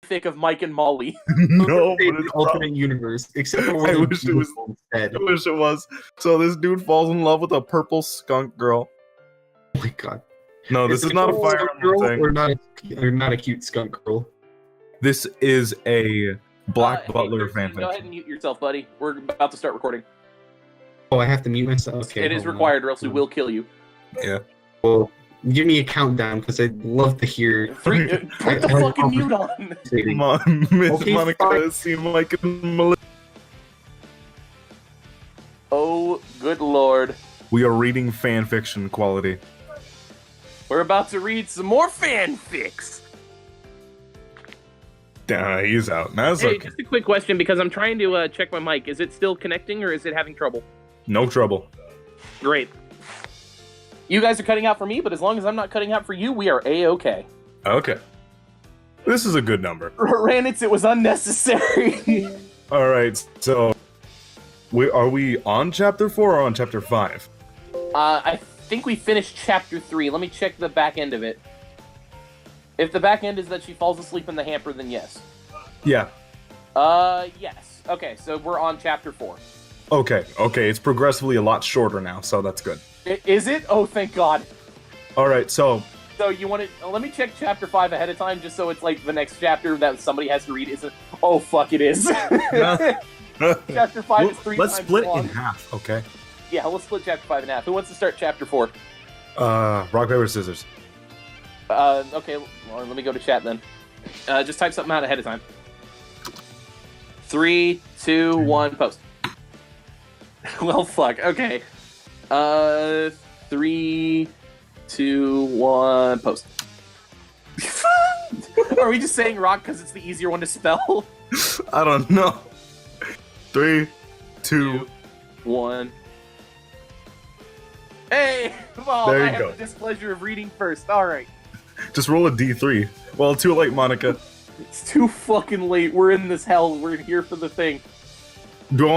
fanfic of Mike and Molly. No, but It's it's alternate universe, except for I when wish it was. dead. I wish it was. So this dude falls in love with a purple skunk girl. Oh my god. No, this is it not a skunk Fire girl Emblem thing. or not a cute skunk girl. This is a Black Hey, Butler Kirsten, go ahead fanfiction. and mute yourself, buddy. We're about to start recording. Oh, I have to mute myself. Okay, It is hold on. required, or else we will kill you. Yeah. Well, give me a countdown because I'd love to hear. Put the fucking mute on. Miss Okay, Monica fine. seemed like a Oh, good lord. We are reading fanfiction quality. We're about to read some more fanfics. He's out. That's Hey, okay. just a quick question, because I'm trying to check my mic. Is it still connecting, or is it having trouble? No trouble. Great. You guys are cutting out for me, but as long as I'm not cutting out for you, we are A-okay. Okay. This is a good number. Ranitz, it was unnecessary. All right, so are we on chapter 4 or on chapter 5? I think we finished chapter 3. Let me check the back end of it. If the back end is that she falls asleep in the hamper, then yes. Yeah. Yes. Okay, so we're on chapter 4. Okay. It's progressively a lot shorter now, so that's good. Is it? Oh, thank God. All right, so So you want to... let me check chapter 5 ahead of time, just so it's like the next chapter that somebody has to read isn't... Oh, fuck, it is. Chapter 5 is 3 let's times split long. in half, okay? Yeah, let's split chapter 5 in half. Who wants to start chapter 4? Rock, paper, scissors. Okay, well, let me go to chat then. Just type something out ahead of time. 3, 2, 1, post. Well, fuck. Okay. 3, 2, 1, post. Are we just saying rock because it's the easier one to spell? I don't know. 3, 2. 1. Hey! Well, There you I have go. the displeasure of reading first. Alright. Just roll a D3. Well, too late, Monica. It's too fucking late. We're in this hell. We're here for the thing. Do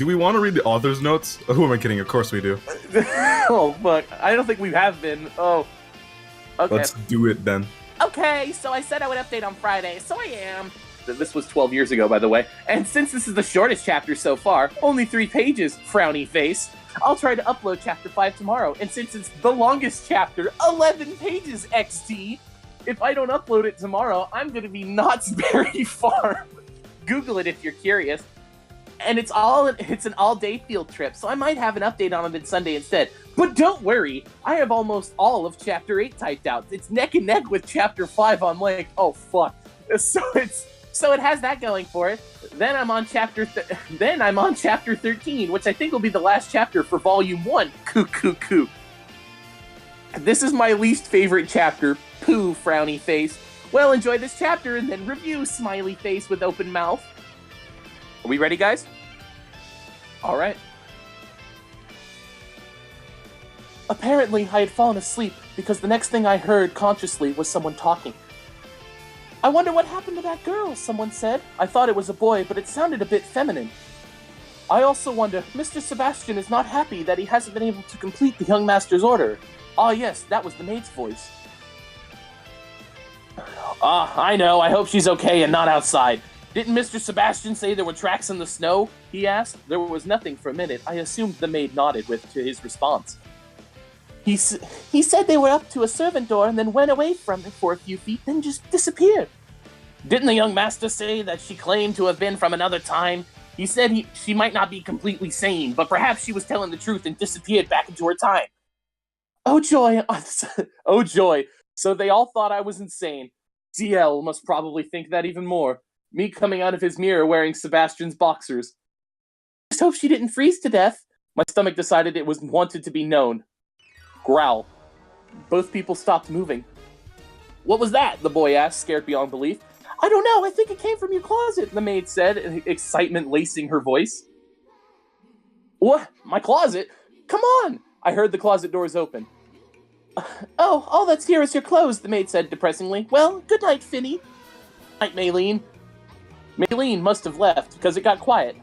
we want to read the author's notes? Who am I kidding? Of course we do. Oh, fuck. I don't think we have been. Oh. Okay. Let's do it then. Okay, so I said I would update on Friday, so I am. This was 12 years ago, by the way. And since this is the shortest chapter so far, only 3 pages, frowny face, I'll try to upload chapter 5 tomorrow. And since it's the longest chapter, 11 pages, XD, if I don't upload it tomorrow, I'm gonna be Knott's Berry Farm. Google it if you're curious. And it's an all-day field trip, so I might have an update on it Sunday instead. But don't worry, I have almost all of Chapter 8 typed out. It's neck and neck with Chapter 5 on link. Oh, fuck. So it has that going for it. Then I'm on Chapter 13, which I think will be the last chapter for Volume 1. Coo. This is my least favorite chapter. Pooh, frowny face. Well, enjoy this chapter and then review, smiley face with open mouth. Are we ready, guys? All right. Apparently, I had fallen asleep because the next thing I heard consciously was someone talking. I wonder what happened to that girl, someone said. I thought it was a boy, but it sounded a bit feminine. I also wonder, Mr. Sebastian is not happy that he hasn't been able to complete the young master's order. Ah, yes, that was the maid's voice. I know. I hope she's okay and not outside. Didn't Mr. Sebastian say there were tracks in the snow? He asked. There was nothing for a minute. I assumed the maid nodded to his response. He said they were up to a servant door and then went away from it for a few feet, then just disappeared. Didn't the young master say that she claimed to have been from another time? He said she might not be completely sane, but perhaps she was telling the truth and disappeared back into her time. Oh joy! Oh joy! So they all thought I was insane. CL must probably think that even more. Me coming out of his mirror wearing Sebastian's boxers. Just hope she didn't freeze to death. My stomach decided it was wanted to be known. Growl. Both people stopped moving. What was that? The boy asked, scared beyond belief. I don't know, I think it came from your closet, the maid said, excitement lacing her voice. What? My closet? Come on! I heard the closet doors open. Oh, all that's here is your clothes, the maid said depressingly. Well, good night, Finny. Night, Maylene. Maylene must have left, because it got quiet.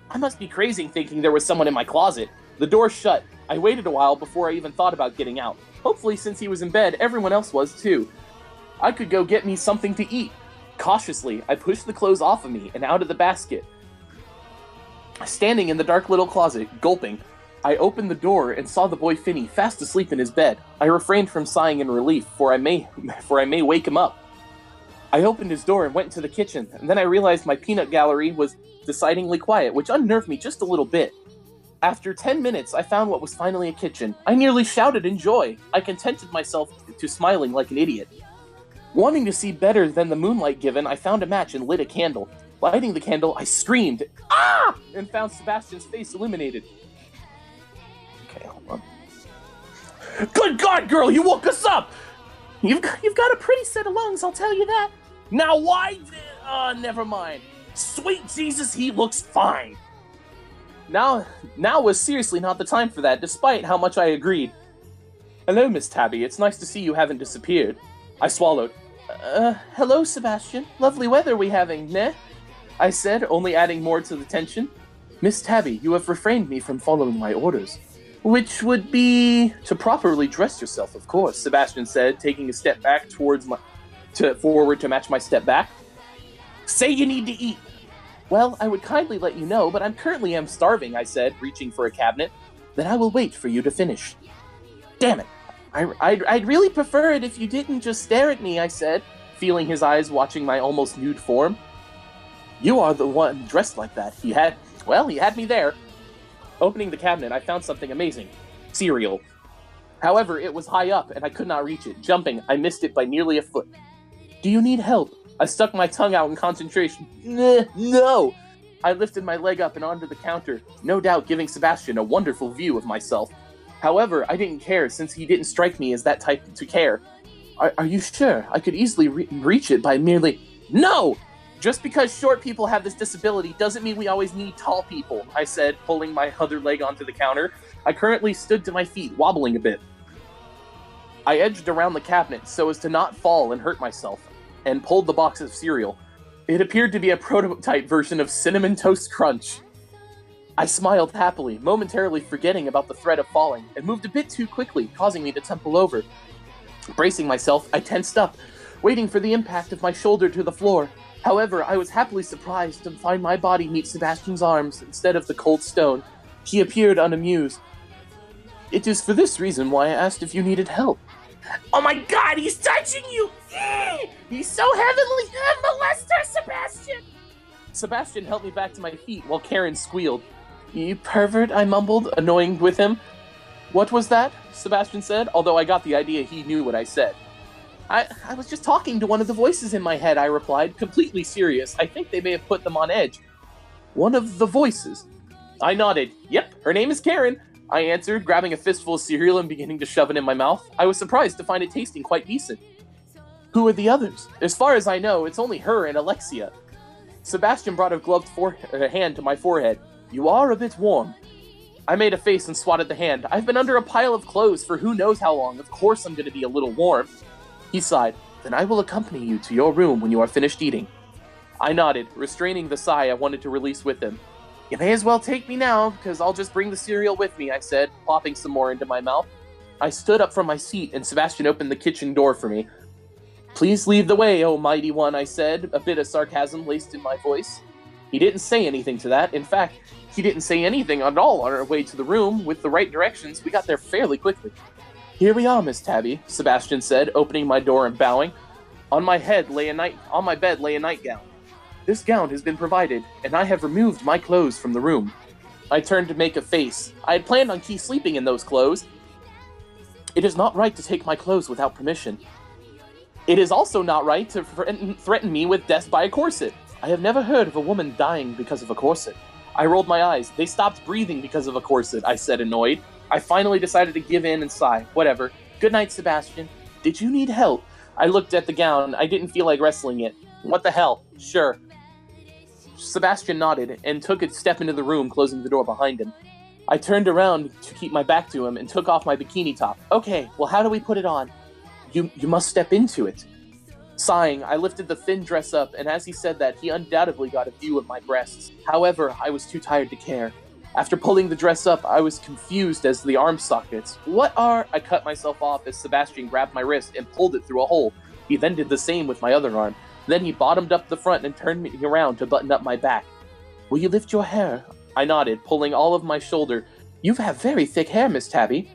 I must be crazy thinking there was someone in my closet. The door shut. I waited a while before I even thought about getting out. Hopefully, since he was in bed, everyone else was too. I could go get me something to eat. Cautiously, I pushed the clothes off of me and out of the basket. Standing in the dark little closet, gulping, I opened the door and saw the boy Finney fast asleep in his bed. I refrained from sighing in relief, for I may wake him up. I opened his door and went into the kitchen, and then I realized my peanut gallery was decidedly quiet, which unnerved me just a little bit. After 10 minutes, I found what was finally a kitchen. I nearly shouted in joy. I contented myself to smiling like an idiot. Wanting to see better than the moonlight given, I found a match and lit a candle. Lighting the candle, I screamed, "Ah!" and found Sebastian's face illuminated. Okay, hold on. Good God, girl, you woke us up! You've got a pretty set of lungs, I'll tell you that. Now why never mind. Sweet Jesus, he looks fine. Now was seriously not the time for that, despite how much I agreed. Hello, Miss Tabby, it's nice to see you haven't disappeared. I swallowed. Hello, Sebastian. Lovely weather we having, ne? I said, only adding more to the tension. Miss Tabby, you have refrained me from following my orders. Which would be to properly dress yourself, of course, Sebastian said, taking a step back forward to match my step back. Say you need to eat. Well, I would kindly let you know, but I currently am starving, I said, reaching for a cabinet. Then I will wait for you to finish. Damn it. I'd really prefer it if you didn't just stare at me, I said, feeling his eyes watching my almost nude form. You are the one dressed like that. He had me there. Opening the cabinet, I found something amazing. Cereal. However, it was high up, and I could not reach it. Jumping, I missed it by nearly a foot. Do you need help? I stuck my tongue out in concentration. No! I lifted my leg up and onto the counter, no doubt giving Sebastian a wonderful view of myself. However, I didn't care, since he didn't strike me as that type to care. Are you sure? I could easily reach it by merely... No! Just because short people have this disability doesn't mean we always need tall people, I said, pulling my other leg onto the counter. I currently stood to my feet, wobbling a bit. I edged around the cabinet so as to not fall and hurt myself, and pulled the box of cereal. It appeared to be a prototype version of Cinnamon Toast Crunch. I smiled happily, momentarily forgetting about the threat of falling, and moved a bit too quickly, causing me to tumble over. Bracing myself, I tensed up, waiting for the impact of my shoulder to the floor. However, I was happily surprised to find my body meet Sebastian's arms instead of the cold stone. He appeared unamused. It is for this reason why I asked if you needed help. Oh my God, he's touching you! He's so heavenly! Molester, Sebastian! Sebastian helped me back to my feet while Karen squealed. You pervert, I mumbled, annoyed with him. What was that? Sebastian said, although I got the idea he knew what I said. I was just talking to one of the voices in my head, I replied, completely serious. I think they may have put them on edge. One of the voices? I nodded. Yep, her name is Karen, I answered, grabbing a fistful of cereal and beginning to shove it in my mouth. I was surprised to find it tasting quite decent. Who are the others? As far as I know, it's only her and Alexia. Sebastian brought a gloved hand to my forehead. You are a bit warm. I made a face and swatted the hand. I've been under a pile of clothes for who knows how long. Of course I'm going to be a little warm. He sighed. Then I will accompany you to your room when you are finished eating. I nodded, restraining the sigh I wanted to release with him. You may as well take me now, because I'll just bring the cereal with me, I said, plopping some more into my mouth. I stood up from my seat, and Sebastian opened the kitchen door for me. Please lead the way, oh mighty one, I said, a bit of sarcasm laced in my voice. He didn't say anything to that. In fact, he didn't say anything at all on our way to the room. With the right directions, we got there fairly quickly. Here we are, Miss Tabby, Sebastian said, opening my door and bowing. On my bed lay a nightgown. This gown has been provided, and I have removed my clothes from the room. I turned to make a face. I had planned on sleeping in those clothes. It is not right to take my clothes without permission. It is also not right to threaten me with death by a corset. I have never heard of a woman dying because of a corset. I rolled my eyes. They stopped breathing because of a corset, I said, annoyed. I finally decided to give in and sigh. Whatever. Good night, Sebastian. Did you need help? I looked at the gown. I didn't feel like wrestling it. What the hell? Sure. Sebastian nodded and took a step into the room, closing the door behind him. I turned around to keep my back to him and took off my bikini top. Okay, well, how do we put it on? You must step into it. Sighing, I lifted the thin dress up, and as he said that, he undoubtedly got a view of my breasts. However, I was too tired to care. After pulling the dress up, I was confused as to the arm sockets. I cut myself off as Sebastian grabbed my wrist and pulled it through a hole. He then did the same with my other arm. Then he bottomed up the front and turned me around to button up my back. "Will you lift your hair?" I nodded, pulling all of my shoulder. "You have very thick hair, Miss Tabby."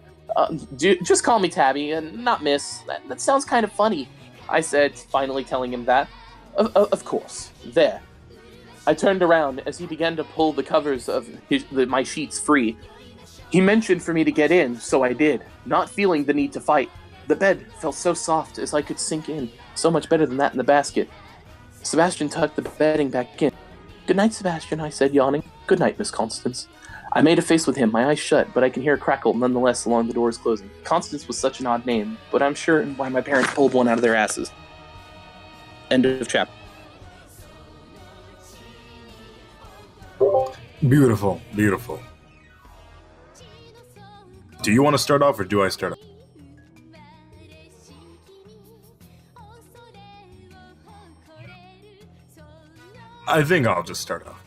Just call me Tabby, and not Miss. That sounds kind of funny," I said, finally telling him that. Of course. There." I turned around as he began to pull the covers of my sheets free. He mentioned for me to get in, so I did, not feeling the need to fight. The bed felt so soft as I could sink in, so much better than that in the basket. Sebastian tucked the bedding back in. "Good night, Sebastian," I said, yawning. "Good night, Miss Constance." I made a face with him, my eyes shut, but I can hear a crackle nonetheless along the doors closing. Constance was such an odd name, but I'm sure why my parents pulled one out of their asses. End of chapter. Beautiful, beautiful. Do you want to start off, or do I start off? I think I'll just start off.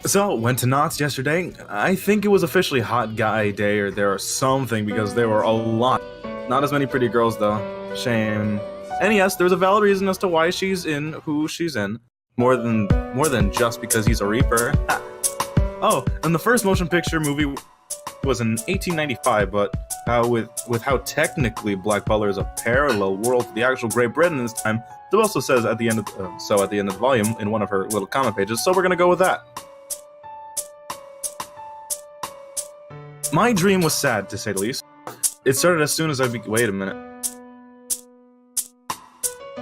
So, went to Knott's yesterday. I think it was officially Hot Guy Day or there or something because there were a lot. Not as many pretty girls though. Shame. And yes, there's a valid reason as to why she's in who she's in. More than just because he's a Reaper. Ha. Oh, and the first motion picture movie was in 1895, but with how technically Black Butler is a parallel world to the actual Great Britain this time, it also says at the end of the volume in one of her little comment pages, so we're gonna go with that. My dream was sad, to say the least. It started as soon as wait a minute.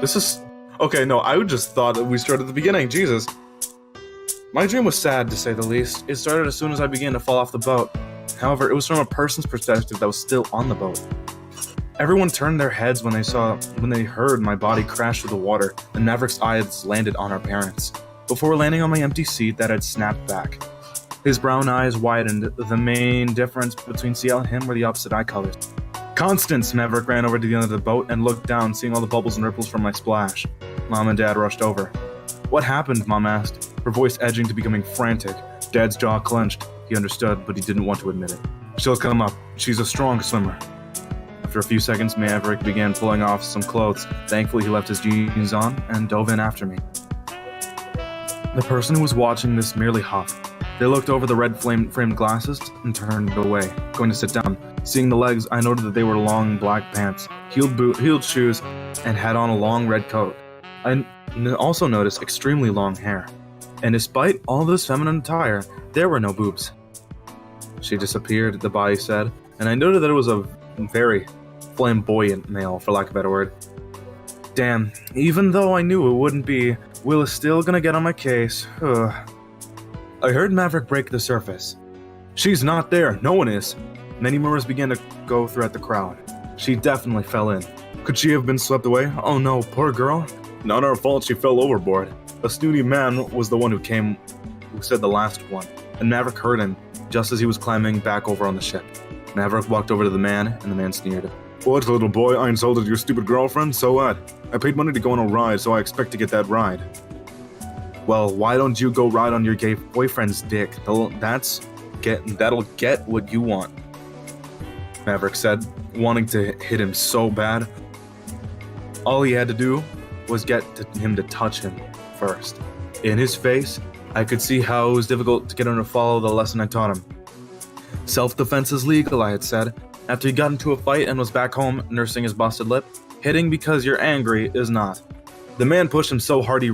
This is... Okay, no, I just thought that we started at the beginning, Jesus. My dream was sad, to say the least. It started as soon as I began to fall off the boat. However, it was from a person's perspective that was still on the boat. Everyone turned their heads when they heard my body crash through the water, and Maverick's eyes landed on our parents, before landing on my empty seat that had snapped back. His brown eyes widened. The main difference between CL and him were the opposite eye colors. "Constance!" Maverick ran over to the end of the boat and looked down, seeing all the bubbles and ripples from my splash. Mom and Dad rushed over. "What happened?" Mom asked, her voice edging to becoming frantic. Dad's jaw clenched. He understood, but he didn't want to admit it. "She'll come up. She's a strong swimmer." After a few seconds, Maverick began pulling off some clothes. Thankfully, he left his jeans on and dove in after me. The person who was watching this merely huffed. They looked over the red framed glasses and turned away, going to sit down. Seeing the legs, I noted that they were long black pants, heeled shoes, and had on a long red coat. I also noticed extremely long hair. And despite all this feminine attire, there were no boobs. "She disappeared," the body said, and I noted that it was a very flamboyant male, for lack of a better word. Damn, even though I knew it wouldn't be, Will is still gonna get on my case. Ugh. I heard Maverick break the surface. "She's not there, no one is." Many murmurs began to go throughout the crowd. "She definitely fell in. Could she have been swept away? Oh no, poor girl. Not our fault she fell overboard." A snooty man was the one who said the last one, and Maverick heard him just as he was climbing back over on the ship. Maverick walked over to the man, and the man sneered. "What, little boy, I insulted your stupid girlfriend? So what? I paid money to go on a ride, so I expect to get that ride." "Well, why don't you go ride on your gay boyfriend's dick? That'll get what you want," Maverick said, wanting to hit him so bad. All he had to do was get him to touch him first. In his face, I could see how it was difficult to get him to follow the lesson I taught him. "Self-defense is legal," I had said, after he got into a fight and was back home nursing his busted lip. "Hitting because you're angry is not." The man pushed him so hard he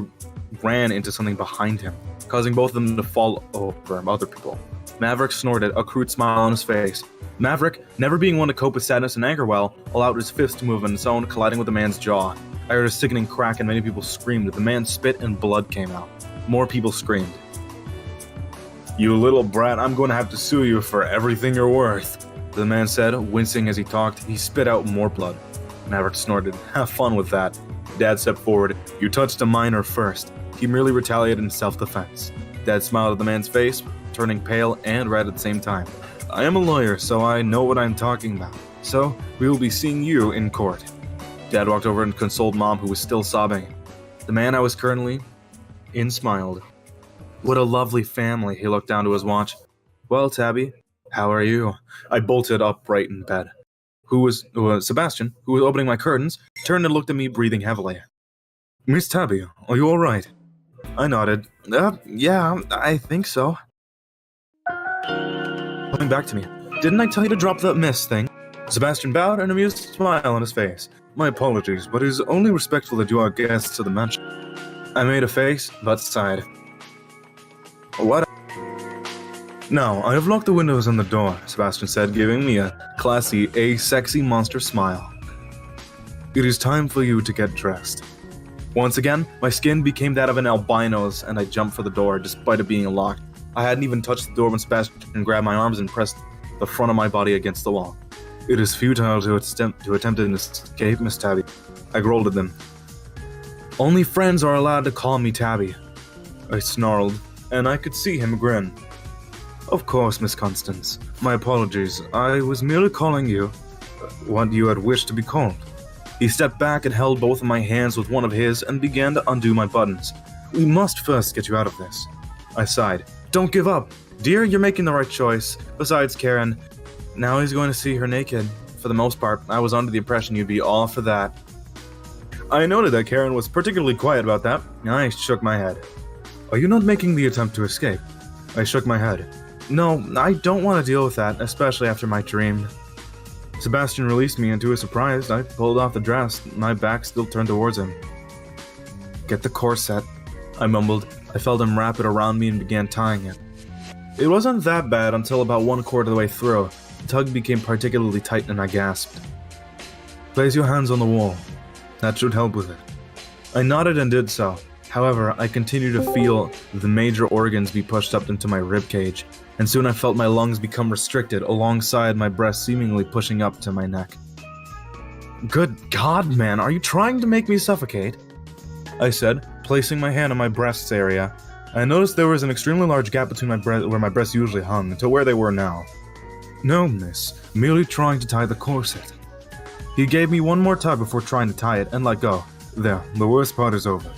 ran into something behind him, causing both of them to fall over other people. Maverick snorted, a crude smile on his face. Maverick, never being one to cope with sadness and anger well, allowed his fist to move on its own, colliding with the man's jaw. I heard a sickening crack and many people screamed. The man spit and blood came out. More people screamed. "You little brat, I'm going to have to sue you for everything you're worth," the man said, wincing as he talked. He spit out more blood. Maverick snorted. "Have fun with that." Dad stepped forward. "You touched a minor first." He merely retaliated in self-defense. Dad smiled at the man's face, turning pale and red at the same time. "I am a lawyer, so I know what I'm talking about. So, we will be seeing you in court." Dad walked over and consoled Mom, who was still sobbing. The man I was currently in smiled. "What a lovely family." He looked down to his watch. "Well, Tabby, how are you?" I bolted upright in bed. Sebastian, who was opening my curtains, turned and looked at me, breathing heavily. Miss Tabby, are you alright? I nodded. Yeah, I think so. Coming back to me. Didn't I tell you to drop that miss thing? Sebastian bowed, an amused smile on his face. My apologies, but it is only respectful that you are guests of the mansion. I made a face, but sighed. What? Now, I have locked the windows and the door, Sebastian said, giving me a classy, sexy monster smile. It is time for you to get dressed. Once again, my skin became that of an albino's, and I jumped for the door, despite it being locked. I hadn't even touched the door when Sebastian grabbed my arms and pressed the front of my body against the wall. It is futile to attempt an escape, Miss Tabby. I growled at them. Only friends are allowed to call me Tabby. I snarled, and I could see him grin. Of course, Miss Constance. My apologies. I was merely calling you what you had wished to be called. He stepped back and held both of my hands with one of his and began to undo my buttons. We must first get you out of this. I sighed. Don't give up. Dear, you're making the right choice. Besides, Karen, now he's going to see her naked. For the most part, I was under the impression you'd be all for that. I noted that Karen was particularly quiet about that. I shook my head. Are you not making the attempt to escape? I shook my head. No, I don't want to deal with that, especially after my dream. Sebastian released me, and to his surprise, I pulled off the dress, my back still turned towards him. Get the corset, I mumbled. I felt him wrap it around me and began tying it. It wasn't that bad until about 1/4 of the way through. The tug became particularly tight and I gasped. Place your hands on the wall. That should help with it. I nodded and did so. However, I continued to feel the major organs be pushed up into my ribcage, and soon I felt my lungs become restricted alongside my breast seemingly pushing up to my neck. Good God, man, are you trying to make me suffocate? I said, placing my hand on my breasts area. I noticed there was an extremely large gap between where my breasts usually hung to where they were now. No, miss, merely trying to tie the corset. He gave me one more tug before trying to tie it and let go. There, the worst part is over.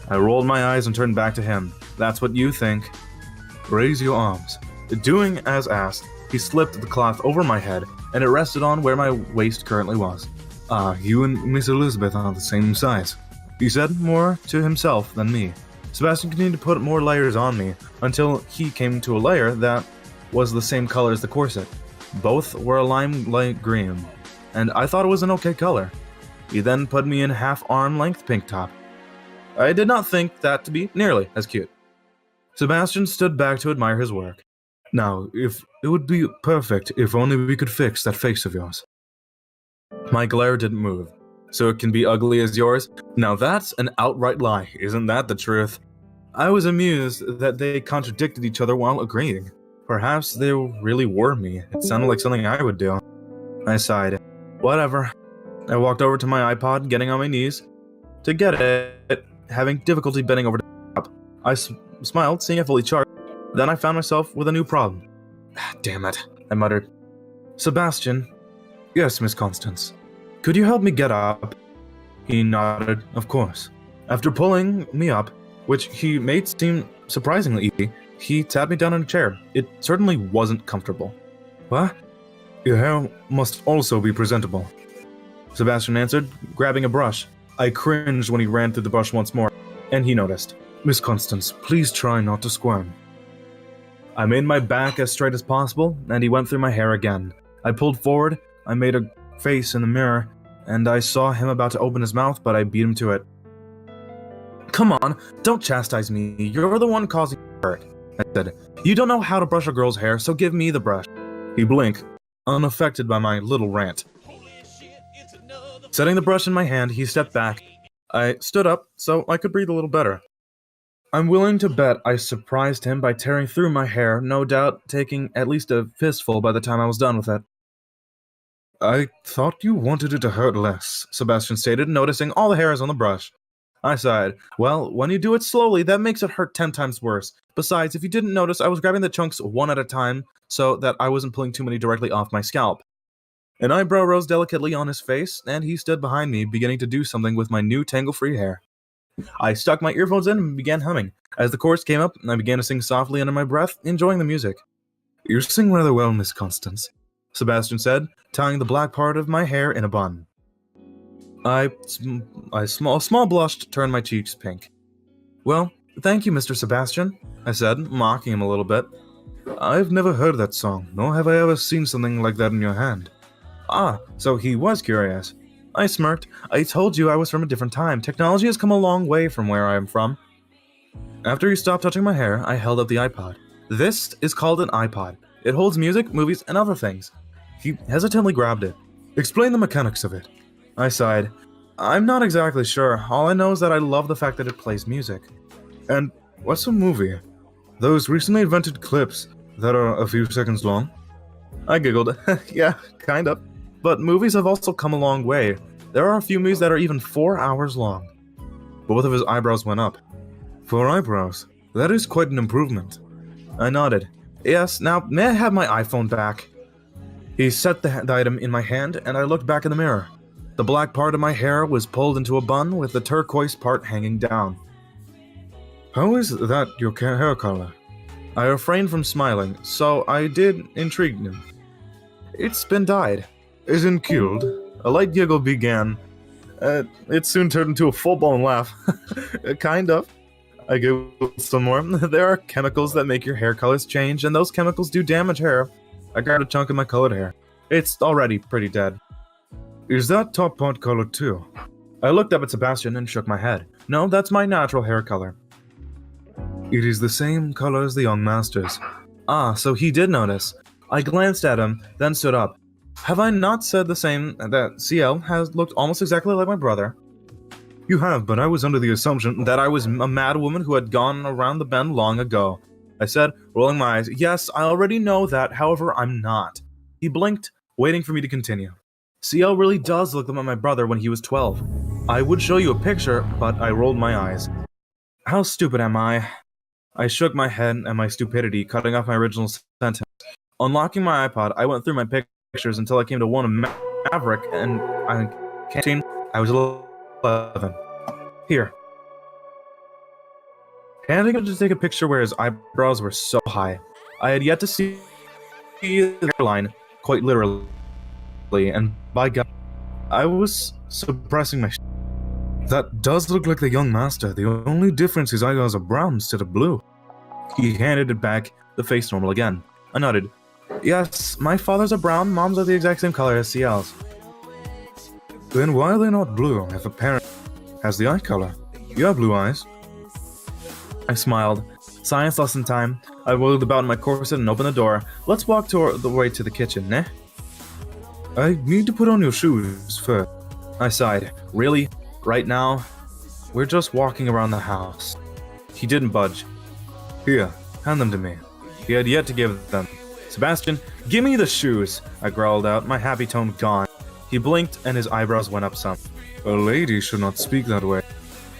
I rolled my eyes and turned back to him. That's what you think. Raise your arms. Doing as asked, he slipped the cloth over my head, and it rested on where my waist currently was. You and Miss Elizabeth are the same size, he said, more to himself than me. Sebastian continued to put more layers on me, until he came to a layer that was the same color as the corset. Both were a lime-light green, and I thought it was an okay color. He then put me in half-arm length pink top. I did not think that to be nearly as cute. Sebastian stood back to admire his work. Now, if it would be perfect if only we could fix that face of yours. My glare didn't move. So it can be ugly as yours? Now that's an outright lie, isn't that the truth? I was amused that they contradicted each other while agreeing. Perhaps they really were me. It sounded like something I would do. I sighed. Whatever. I walked over to my iPod, getting on my knees to get it, having difficulty bending over to top. I smiled, seeing it fully charged. Then I found myself with a new problem. Damn it, I muttered. Sebastian. Yes, Miss Constance. Could you help me get up? He nodded, of course. After pulling me up, which he made seem surprisingly easy, he tapped me down in a chair. It certainly wasn't comfortable. What? Your hair must also be presentable, Sebastian answered, grabbing a brush. I cringed when he ran through the brush once more, and he noticed. Miss Constance, please try not to squirm. I made my back as straight as possible, and he went through my hair again. I pulled forward, I made a face in the mirror, and I saw him about to open his mouth, but I beat him to it. Come on, don't chastise me. You're the one causing hurt, I said. You don't know how to brush a girl's hair, so give me the brush. He blinked, unaffected by my little rant. Setting the brush in my hand, he stepped back. I stood up so I could breathe a little better. I'm willing to bet I surprised him by tearing through my hair, no doubt taking at least a fistful by the time I was done with it. I thought you wanted it to hurt less, Sebastian stated, noticing all the hairs on the brush. I sighed. Well, when you do it slowly, that makes it hurt 10 times worse. Besides, if you didn't notice, I was grabbing the chunks one at a time so that I wasn't pulling too many directly off my scalp. An eyebrow rose delicately on his face, and he stood behind me, beginning to do something with my new tangle-free hair. I stuck my earphones in and began humming. As the chorus came up, I began to sing softly under my breath, enjoying the music. You sing rather well, Miss Constance. Sebastian said, tying the black part of my hair in a bun. I small blushed turned my cheeks pink. Well, thank you, Mr. Sebastian, I said, mocking him a little bit. I've never heard that song, nor have I ever seen something like that in your hand. Ah, so he was curious. I smirked. I told you I was from a different time. Technology has come a long way from where I am from. After he stopped touching my hair, I held up the iPod. This is called an iPod. It holds music, movies, and other things. He hesitantly grabbed it. Explain the mechanics of it. I sighed. I'm not exactly sure. All I know is that I love the fact that it plays music. And what's a movie? Those recently invented clips that are a few seconds long? I giggled. Yeah, kind of. But movies have also come a long way. There are a few movies that are even 4 hours long. Both of his eyebrows went up. 4 eyebrows? That is quite an improvement. I nodded. Yes, now may I have my iPhone back? He set the item in my hand, and I looked back in the mirror. The black part of my hair was pulled into a bun with the turquoise part hanging down. How is that your hair color? I refrained from smiling, so I did intrigue him. It's been dyed. Isn't killed. A light giggle began. It soon turned into a full-blown laugh. Kind of. I giggled some more. There are chemicals that make your hair colors change, and those chemicals do damage hair. I grabbed a chunk of my colored hair. It's already pretty dead. Is that top part colored too? I looked up at Sebastian and shook my head. No, that's my natural hair color. It is the same color as the young master's. Ah, so he did notice. I glanced at him, then stood up. Have I not said the same that CL has looked almost exactly like my brother? You have, but I was under the assumption that I was a mad woman who had gone around the bend long ago. I said, rolling my eyes. Yes, I already know that, however, I'm not. He blinked, waiting for me to continue. CL really does look like my brother when he was 12. I would show you a picture, but I rolled my eyes. How stupid am I? I shook my head at my stupidity, cutting off my original sentence. Unlocking my iPod, I went through my pictures until I came to one of Maverick, and I was 11. Here. Handing him to take a picture where his eyebrows were so high. I had yet to see the hairline, quite literally, and by God, I was suppressing my That does look like the young master. The only difference is his eyebrows are brown instead of blue. He handed it back, the face normal again. I nodded. Yes, my father's are brown, mom's are the exact same color as CL's. Then why are they not blue if a parent has the eye color? You have blue eyes. I smiled. Science lesson time. I wiggled about in my corset and opened the door. Let's walk the way to the kitchen, eh? I need to put on your shoes first. I sighed. Really? Right now? We're just walking around the house. He didn't budge. Here, hand them to me. He had yet to give them. Sebastian, give me the shoes, I growled out, my happy tone gone. He blinked and his eyebrows went up some. A lady should not speak that way.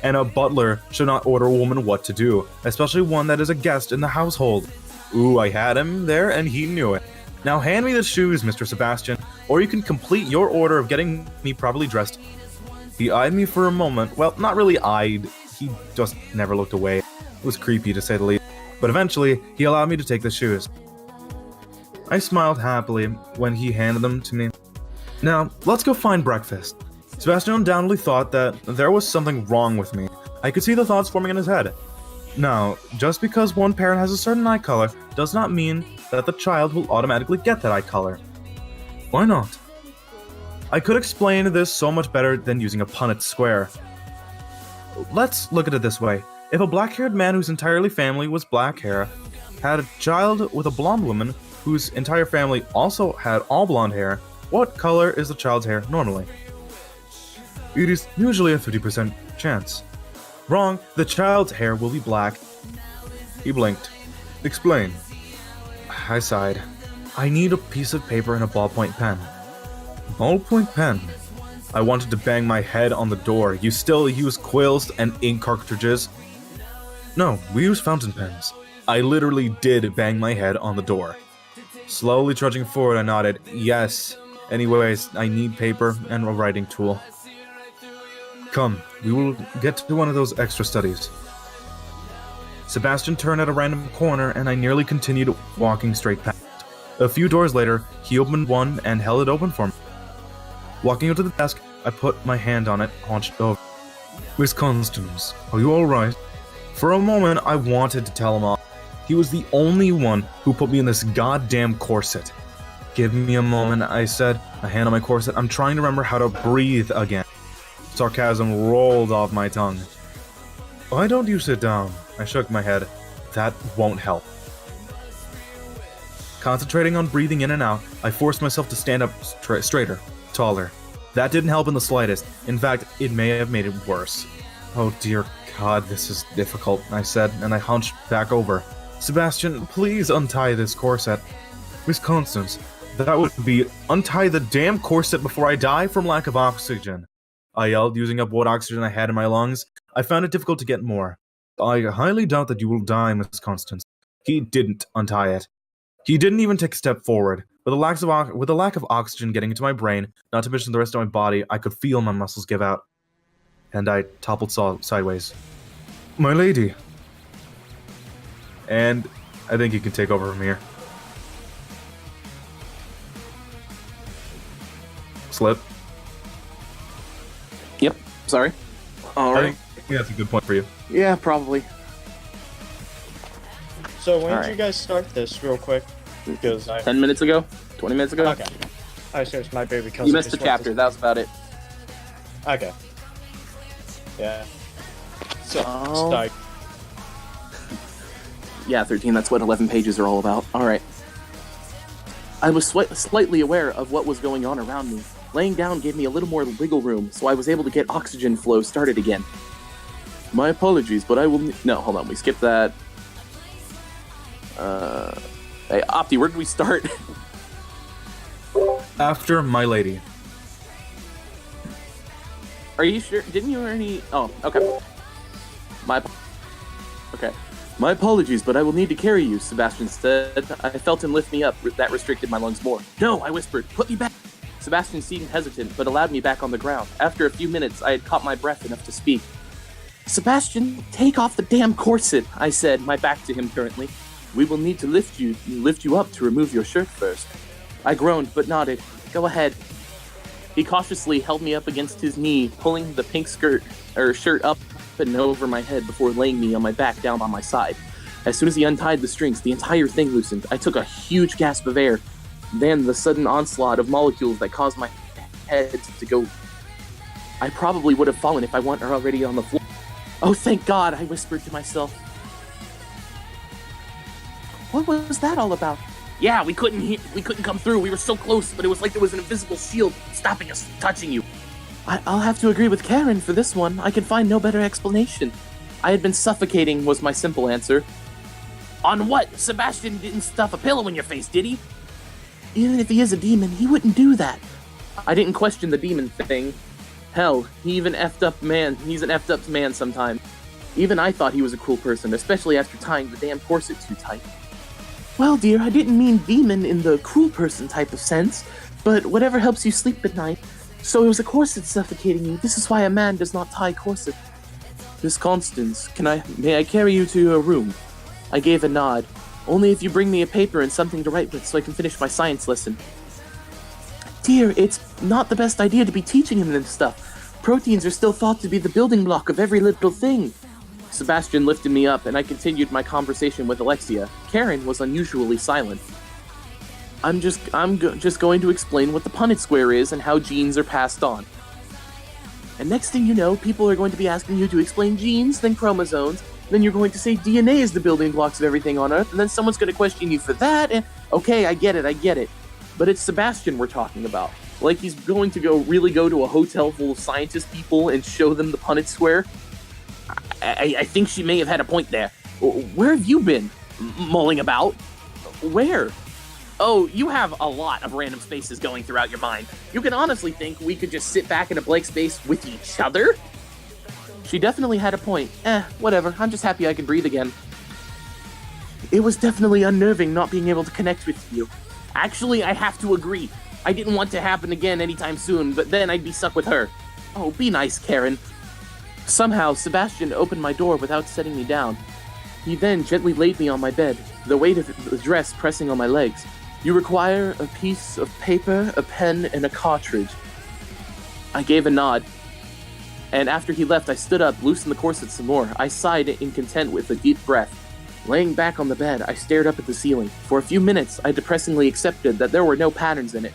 And a butler should not order a woman what to do, especially one that is a guest in the household. Ooh, I had him there and he knew it. Now hand me the shoes, Mr. Sebastian, or you can complete your order of getting me properly dressed. He eyed me for a moment. Well, not really eyed. He just never looked away. It was creepy to say the least. But eventually, he allowed me to take the shoes. I smiled happily when he handed them to me. Now, let's go find breakfast. Sebastian undoubtedly thought that there was something wrong with me. I could see the thoughts forming in his head. Now, just because one parent has a certain eye color does not mean that the child will automatically get that eye color. Why not? I could explain this so much better than using a Punnett square. Let's look at it this way. If a black-haired man whose entire family was black hair had a child with a blonde woman whose entire family also had all blonde hair, what color is the child's hair normally? It is usually a 50% chance. Wrong, the child's hair will be black. He blinked. Explain. I sighed. I need a piece of paper and a ballpoint pen. Ballpoint pen? I wanted to bang my head on the door. You still use quills and ink cartridges? No, we use fountain pens. I literally did bang my head on the door. Slowly trudging forward, I nodded. Yes. Anyways, I need paper and a writing tool. Come, we will get to one of those extra studies. Sebastian turned at a random corner, and I nearly continued walking straight past. A few doors later, he opened one and held it open for me. Walking up to the desk, I put my hand on it, hunched over. Miss Constance, are you alright? For a moment, I wanted to tell him off. He was the only one who put me in this goddamn corset. Give me a moment, I said, a hand on my corset. I'm trying to remember how to breathe again. Sarcasm rolled off my tongue. Why don't you sit down? I shook my head. That won't help. Concentrating on breathing in and out, I forced myself to stand up straighter, taller. That didn't help in the slightest. In fact, it may have made it worse. Oh dear God, this is difficult, I said, and I hunched back over. Sebastian, please untie this corset. Miss Constance, that would be untie the damn corset before I die from lack of oxygen. I yelled, using up what oxygen I had in my lungs. I found it difficult to get more. I highly doubt that you will die, Miss Constance. He didn't untie it. He didn't even take a step forward. With a lack of oxygen getting into my brain, not to mention the rest of my body, I could feel my muscles give out. And I toppled sideways. My lady. And I think you can take over from here. Slip. Yep, sorry. Alright. I think that's a good point for you. Yeah, probably. So when did you guys start this, real quick? Because 10 minutes ago? 20 minutes ago? Okay. I searched my baby because You missed the chapter, that was about it. Okay. Yeah. So, Oh. Yeah, 13, that's what 11 pages are all about. Alright. I was slightly aware of what was going on around me. Laying down gave me a little more wiggle room, so I was able to get oxygen flow started again. My apologies, but I will... No, hold on, we skipped that. Hey, Opti, where did we start? After my lady. Are you sure? Didn't you already... Oh, okay. Okay. My apologies, but I will need to carry you, Sebastian said. I felt him lift me up. That restricted my lungs more. No, I whispered. Put me back. Sebastian seemed hesitant, but allowed me back on the ground. After a few minutes, I had caught my breath enough to speak. Sebastian, take off the damn corset, I said, my back to him currently. We will need to lift you up to remove your shirt first. I groaned, but nodded. Go ahead. He cautiously held me up against his knee, pulling the pink shirt up and over my head before laying me on my back down on my side. As soon as he untied the strings, the entire thing loosened. I took a huge gasp of air. Then the sudden onslaught of molecules that caused my head to go... I probably would have fallen if I weren't already on the floor. Oh, thank God, I whispered to myself. What was that all about? Yeah, we couldn't come through. We were so close, but it was like there was an invisible shield stopping us from touching you. I'll have to agree with Karen for this one. I can find no better explanation. I had been suffocating, was my simple answer. On what? Sebastian didn't stuff a pillow in your face, did he? Even if he is a demon, he wouldn't do that. I didn't question the demon thing. Hell, he's an effed up man sometimes. Even I thought he was a cruel person, especially after tying the damn corset too tight. Well, dear, I didn't mean demon in the cruel person type of sense, but whatever helps you sleep at night. So it was a corset suffocating you. This is why a man does not tie corset. Miss Constance, may I carry you to your room? I gave a nod. Only if you bring me a paper and something to write with so I can finish my science lesson. Dear, it's not the best idea to be teaching him this stuff. Proteins are still thought to be the building block of every little thing. Sebastian lifted me up, and I continued my conversation with Alexia. Karen was unusually silent. I'm just going to explain what the Punnett square is and how genes are passed on. And next thing you know, people are going to be asking you to explain genes, then chromosomes, then you're going to say DNA is the building blocks of everything on Earth, and then someone's going to question you for that, and okay, I get it. But it's Sebastian we're talking about. Like he's going to go to a hotel full of scientist people and show them the Punnett square. I think she may have had a point there. Where have you been? Mulling about? Where? Oh, you have a lot of random spaces going throughout your mind. You can honestly think we could just sit back in a blank space with each other? She definitely had a point. Whatever. I'm just happy I can breathe again. It was definitely unnerving not being able to connect with you. Actually, I have to agree. I didn't want to happen again anytime soon, but then I'd be stuck with her. Oh, be nice, Karen. Somehow, Sebastian opened my door without setting me down. He then gently laid me on my bed, the weight of the dress pressing on my legs. You require a piece of paper, a pen, and a cartridge. I gave a nod, and after he left, I stood up, loosened the corset some more. I sighed in content with a deep breath. Laying back on the bed, I stared up at the ceiling. For a few minutes, I depressingly accepted that there were no patterns in it.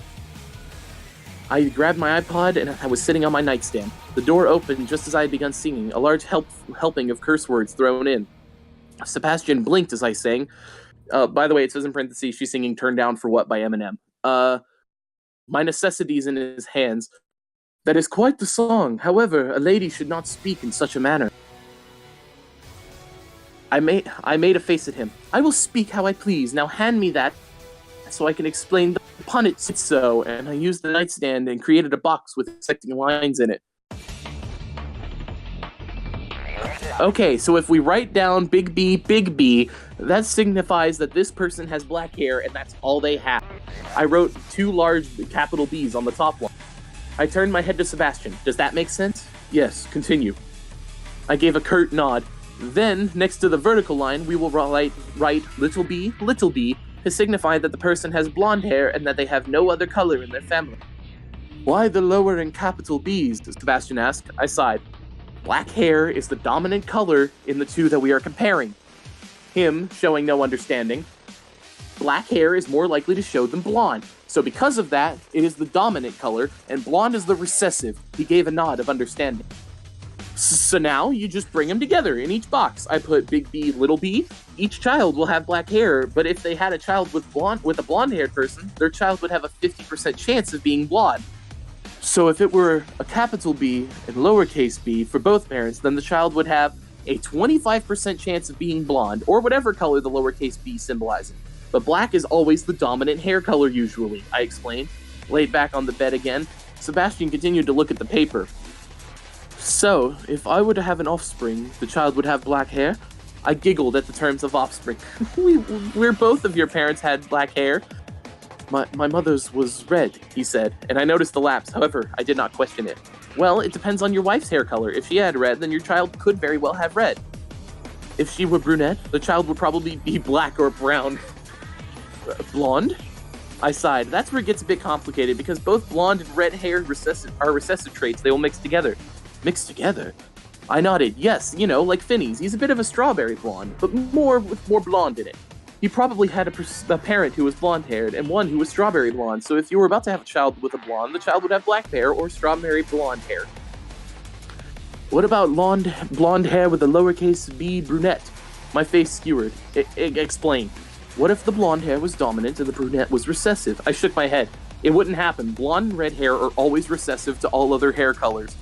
I grabbed my iPod, and I was sitting on my nightstand. The door opened just as I had begun singing, a large helping of curse words thrown in. Sebastian blinked as I sang. By the way, it says in parentheses, she's singing Turn Down for What by Eminem. My necessities in his hands. That is quite the song. However, a lady should not speak in such a manner. I made a face at him. I will speak how I please. Now hand me that so I can explain the pun it so. And I used the nightstand and created a box with intersecting lines in it. Okay, so if we write down Big B, that signifies that this person has black hair and that's all they have. I wrote 2 large capital B's on the top one. I turned my head to Sebastian. Does that make sense? Yes, continue. I gave a curt nod. Then, next to the vertical line, we will write little b, to signify that the person has blonde hair and that they have no other color in their family. Why the lower and capital B's? Sebastian asked. I sighed. Black hair is the dominant color in the 2 that we are comparing. Him, showing no understanding. Black hair is more likely to show than blonde. So because of that, it is the dominant color, and blonde is the recessive. He gave a nod of understanding. So now, you just bring them together in each box. I put big B, little b. Each child will have black hair, but if they had a child with a blonde-haired person, their child would have a 50% chance of being blonde. So if it were a capital B and lowercase b for both parents, then the child would have a 25% chance of being blonde, or whatever color the lowercase b symbolizes. But black is always the dominant hair color usually, I explained. Laid back on the bed again, Sebastian continued to look at the paper. So, if I were to have an offspring, the child would have black hair? I giggled at the terms of offspring. We're both of your parents had black hair. My mother's was red, he said, and I noticed the lapse. However, I did not question it. Well, it depends on your wife's hair color. If she had red, then your child could very well have red. If she were brunette, the child would probably be black or brown. Blonde? I sighed. That's where it gets a bit complicated, because both blonde and red hair are recessive traits. They will mix together. Mix together? I nodded. Yes, like Finney's. He's a bit of a strawberry blonde, but with more blonde in it. He probably had a parent who was blonde-haired and one who was strawberry blonde, so if you were about to have a child with a blonde, the child would have black hair or strawberry blonde hair. What about blonde hair with a lowercase b brunette? My face skewered. Explain. What if the blonde hair was dominant and the brunette was recessive? I shook my head. It wouldn't happen. Blonde and red hair are always recessive to all other hair colors.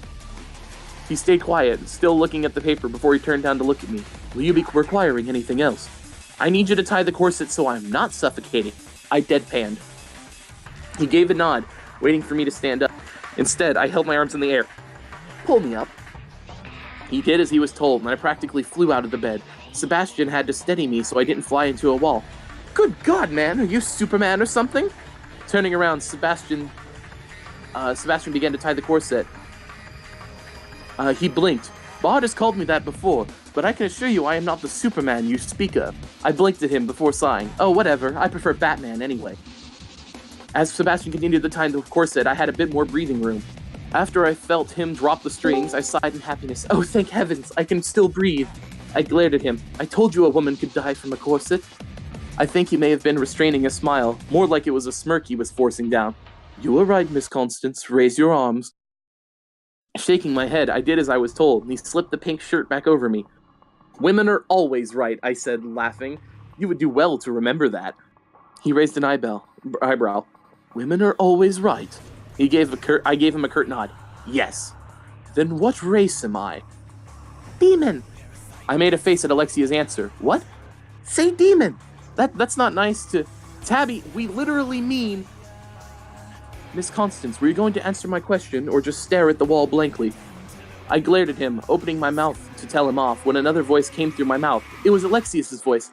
He stayed quiet, still looking at the paper before he turned down to look at me. Will you be requiring anything else? I need you to tie the corset so I'm not suffocating. I deadpanned. He gave a nod, waiting for me to stand up. Instead, I held my arms in the air. Pull me up. He did as he was told, and I practically flew out of the bed. Sebastian had to steady me so I didn't fly into a wall. Good God, man, are you Superman or something? Turning around, Sebastian began to tie the corset. He blinked. Baud has called me that before, but I can assure you I am not the Superman you speak of. I blinked at him before sighing. Oh, whatever, I prefer Batman anyway. As Sebastian continued to tie the corset, I had a bit more breathing room. After I felt him drop the strings, I sighed in happiness. Oh, thank heavens, I can still breathe. I glared at him. I told you a woman could die from a corset. I think he may have been restraining a smile, more like it was a smirk he was forcing down. You were right, Miss Constance. Raise your arms. Shaking my head, I did as I was told, and he slipped the pink shirt back over me. Women are always right, I said, laughing. You would do well to remember that. He raised an eyebrow. Women are always right. I gave him a curt nod. Yes. Then what race am I? Demon. I made a face at Alexia's answer. What? Say demon. That's not nice to... Tabby, we literally mean... Miss Constance, were you going to answer my question or just stare at the wall blankly? I glared at him, opening my mouth to tell him off, when another voice came through my mouth. It was Alexius's voice.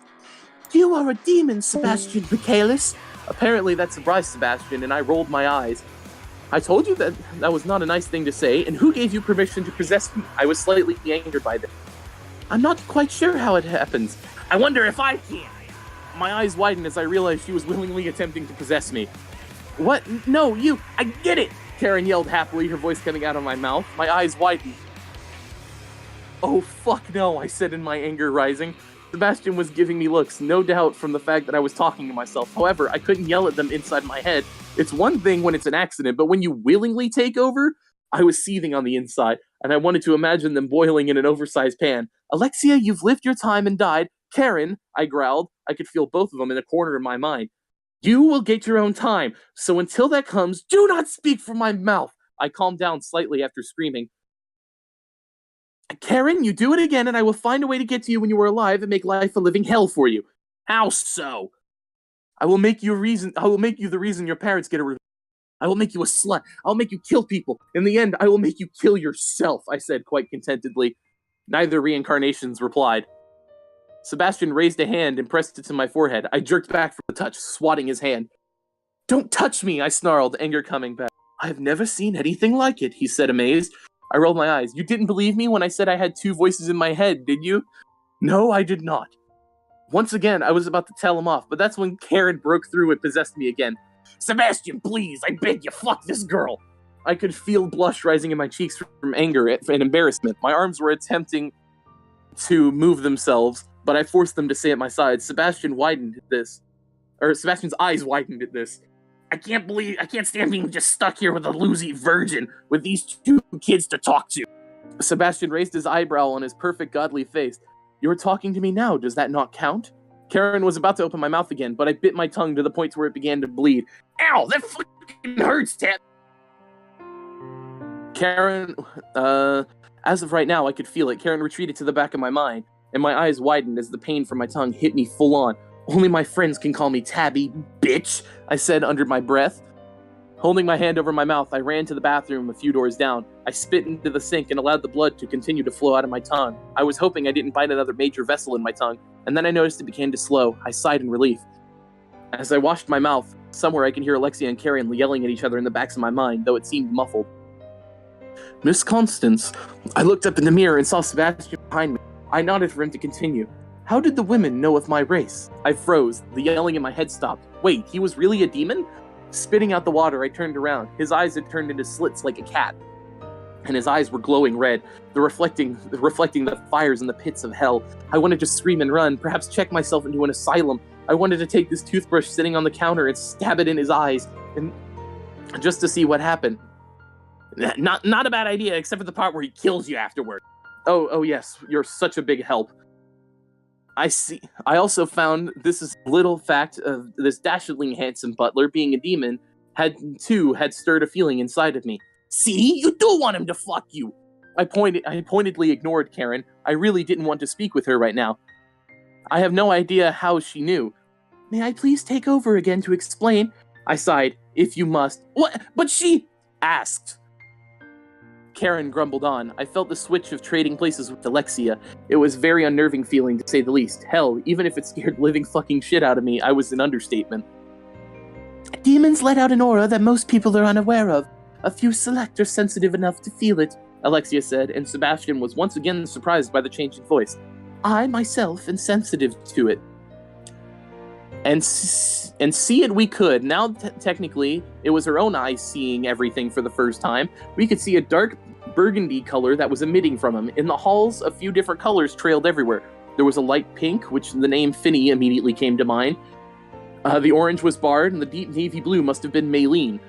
You are a demon, Sebastian Michaelis. Apparently that surprised Sebastian, and I rolled my eyes. I told you that was not a nice thing to say, and who gave you permission to possess me? I was slightly angered by this. I'm not quite sure how it happens. I wonder if I can. My eyes widened as I realized she was willingly attempting to possess me. What? No, you! I get it! Karen yelled happily, her voice coming out of my mouth. My eyes widened. Oh, fuck no, I said in my anger rising. Sebastian was giving me looks, no doubt from the fact that I was talking to myself. However, I couldn't yell at them inside my head. It's one thing when it's an accident, but when you willingly take over, I was seething on the inside, and I wanted to imagine them boiling in an oversized pan. Alexia, you've lived your time and died. Karen, I growled. I could feel both of them in a corner of my mind. You will get your own time, so until that comes, do not speak from my mouth. I calmed down slightly after screaming. Karen, you do it again, and I will find a way to get to you when you are alive and make life a living hell for you. How so? I will make you the reason your parents get a revenge. I will make you a slut. I will make you kill people. In the end, I will make you kill yourself, I said quite contentedly. Neither reincarnations replied. Sebastian raised a hand and pressed it to my forehead. I jerked back from the touch, swatting his hand. Don't touch me, I snarled, anger coming back. I have never seen anything like it, he said, amazed. I rolled my eyes. You didn't believe me when I said I had two voices in my head, did you? No, I did not. Once again, I was about to tell him off, but that's when Karen broke through and possessed me again. Sebastian, please, I beg you, fuck this girl. I could feel blush rising in my cheeks from anger and embarrassment. My arms were attempting to move themselves, but I forced them to stay at my side. Sebastian's eyes widened at this. I can't stand being just stuck here with a loosey virgin with these two kids to talk to. Sebastian raised his eyebrow on his perfect godly face. You're talking to me now, does that not count? Karen was about to open my mouth again, but I bit my tongue to the point where it began to bleed. Ow, that fucking hurts, Tab. Karen, as of right now, I could feel it. Karen retreated to the back of my mind, and my eyes widened as the pain from my tongue hit me full on. Only my friends can call me Tabby, bitch, I said under my breath. Holding my hand over my mouth, I ran to the bathroom a few doors down. I spit into the sink and allowed the blood to continue to flow out of my tongue. I was hoping I didn't bite another major vessel in my tongue, and then I noticed it began to slow. I sighed in relief. As I washed my mouth, somewhere I could hear Alexia and Karen yelling at each other in the backs of my mind, though it seemed muffled. Miss Constance, I looked up in the mirror and saw Sebastian behind me. I nodded for him to continue. How did the women know of my race? I froze. The yelling in my head stopped. Wait, he was really a demon? Spitting out the water, I turned around. His eyes had turned into slits like a cat, and his eyes were glowing red, reflecting the fires in the pits of hell. I wanted to scream and run, perhaps check myself into an asylum. I wanted to take this toothbrush sitting on the counter and stab it in his eyes, and just to see what happened. Not a bad idea, except for the part where he kills you afterward. Oh yes, you're such a big help. I see. I also found this little fact of this dashingly handsome butler being a demon had stirred a feeling inside of me. See, you do want him to fuck you. I pointedly ignored Karen. I really didn't want to speak with her right now. I have no idea how she knew. May I please take over again to explain? I sighed. If you must. What? But she asked. Karen grumbled on. I felt the switch of trading places with Alexia. It was a very unnerving feeling, to say the least. Hell, even if it scared living fucking shit out of me, I was an understatement. Demons let out an aura that most people are unaware of. A few select are sensitive enough to feel it, Alexia said, and Sebastian was once again surprised by the change in voice. I, myself, am sensitive to it. And see it we could. Now, technically, it was her own eyes seeing everything for the first time. We could see a dark burgundy color that was emitting from him. In the halls, a few different colors trailed everywhere. There was a light pink, which the name Finny immediately came to mind. The orange was Bard, and the deep navy blue must have been Maylene.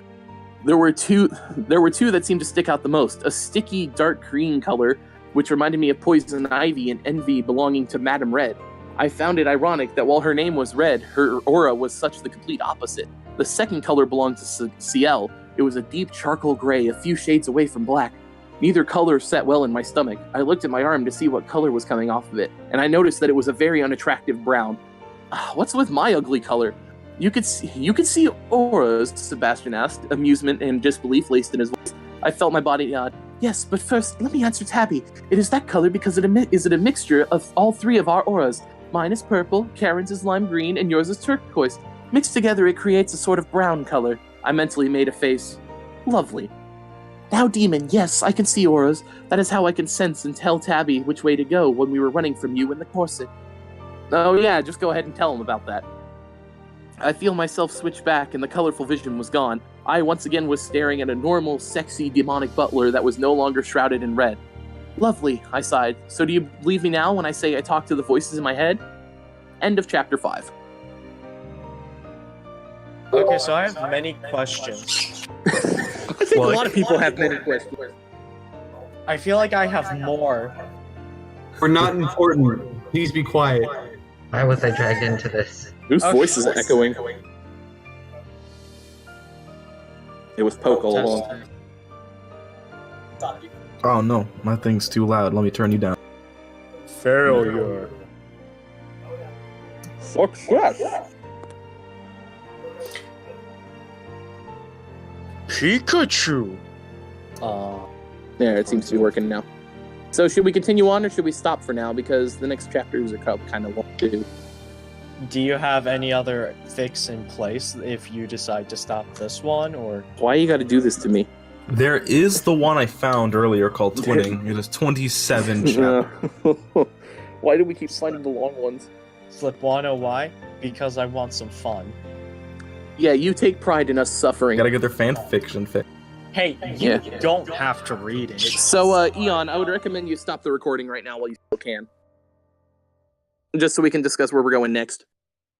There were two that seemed to stick out the most. A sticky dark green color, which reminded me of Poison Ivy and Envy belonging to Madame Red. I found it ironic that while her name was red, her aura was such the complete opposite. The second color belonged to Ciel. It was a deep charcoal gray, a few shades away from black. Neither color sat well in my stomach. I looked at my arm to see what color was coming off of it, and I noticed that it was a very unattractive brown. What's with my ugly color? You could see auras, Sebastian asked, amusement and disbelief laced in his voice. I felt my body nod. Yes, but first, let me answer Tabby. It is that color because it is a mixture of all three of our auras. Mine is purple, Karen's is lime green, and yours is turquoise. Mixed together, it creates a sort of brown color. I mentally made a face. Lovely. Now, demon, yes, I can see auras. That is how I can sense and tell Tabby which way to go when we were running from you in the corset. Oh yeah, just go ahead and tell him about that. I feel myself switch back, and the colorful vision was gone. I once again was staring at a normal, sexy, demonic butler that was no longer shrouded in red. Lovely, I sighed. So do you believe me now when I say I talk to the voices in my head? End of chapter 5. Okay, so I have many questions. I think a lot of people have many questions. I feel like I have more. We're not important. Please be quiet. Why was I dragged into this? Whose voice is echoing? It was Poke all along. Oh no, my thing's too loud. Let me turn you down. Failure. Success! Pikachu. There, it seems to be working now. So should we continue on or should we stop for now? Because the next chapters are kind of long too. Do you have any other fix in place if you decide to stop this one, or? Why you gotta do this to me? There is the one I found earlier called Twinning. It is 27 chapters. Why do we keep finding the long ones? Slip, wanna why? Because I want some fun. Yeah, you take pride in us suffering. Gotta get their fan fiction fixed. Hey, you don't have to read it. So, Eon, I would recommend you stop the recording right now while you still can. Just so we can discuss where we're going next.